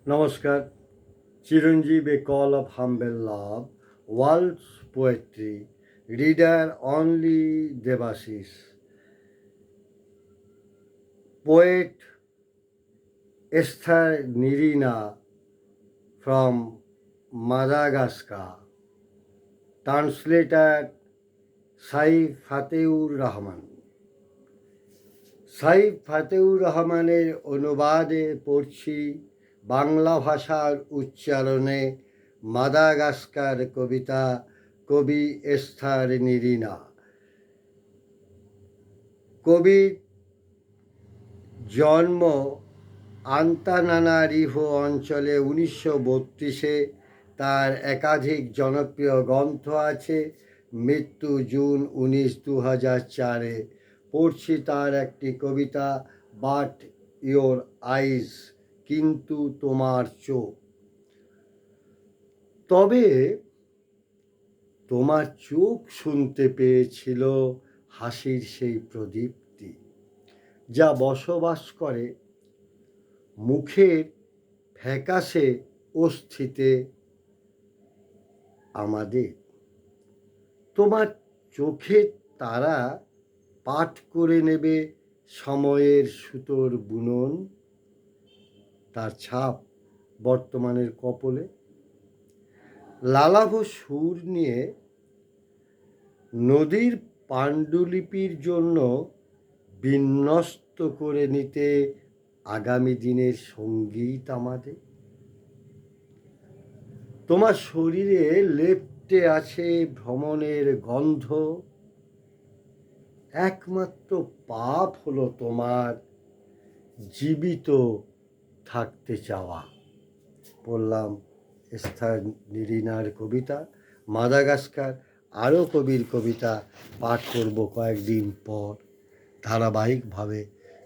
নমস্কার। Chiranjib, a call of humble love, world's poetry, reader only Debashis. Poet Esther Nirina from Madagascar, translated Saif Fateur Rahman. Saif Fateur রহমানের অনুবাদে পড়ছি বাংলা ভাষার উচ্চারণে মাদাগাস্কার কবিতা কবি এস্থার নিরিনা। কবির জন্ম আন্তানানারিভো অঞ্চলে 1932-এ। তার একাধিক জনপ্রিয় গ্রন্থ আছে। মৃত্যু জুন 19, 2004-এ। পড়ছি তার একটি কবিতা, বাট ইয়োর আইজ, কিন্তু তোমার চোখ। তবে তোমার চোখ শুনতে পেয়েছিল হাসির সেই প্রদীপ্তি, যা বসবাস করে মুখের ফ্যাকাশে অস্থিতে আমাদের। তোমার চোখের তারা পাঠ করে নেবে সময়ের সুতোর বুনন, তার ছাপ বর্তমানের কপলে। লালাভ সুর নিয়ে নদীর পাণ্ডুলিপির জন্য বিন্যস্ত করে নিতে আগামী দিনের সঙ্গীত আমাদের। তোমার শরীরে লেপ্টে আছে ভ্রমণের গন্ধ, একমাত্র পাপ হলো তোমার জীবিত থাকতে চাওয়া। পড়লাম এস্থার নিরিনার কবিতা মাদাগাস্কার। আরও কবির কবিতা পাঠ করব কয়েকদিন পর, ধারাবাহিকভাবে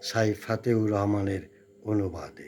সাইফ ফাতেউর রহমানের অনুবাদে।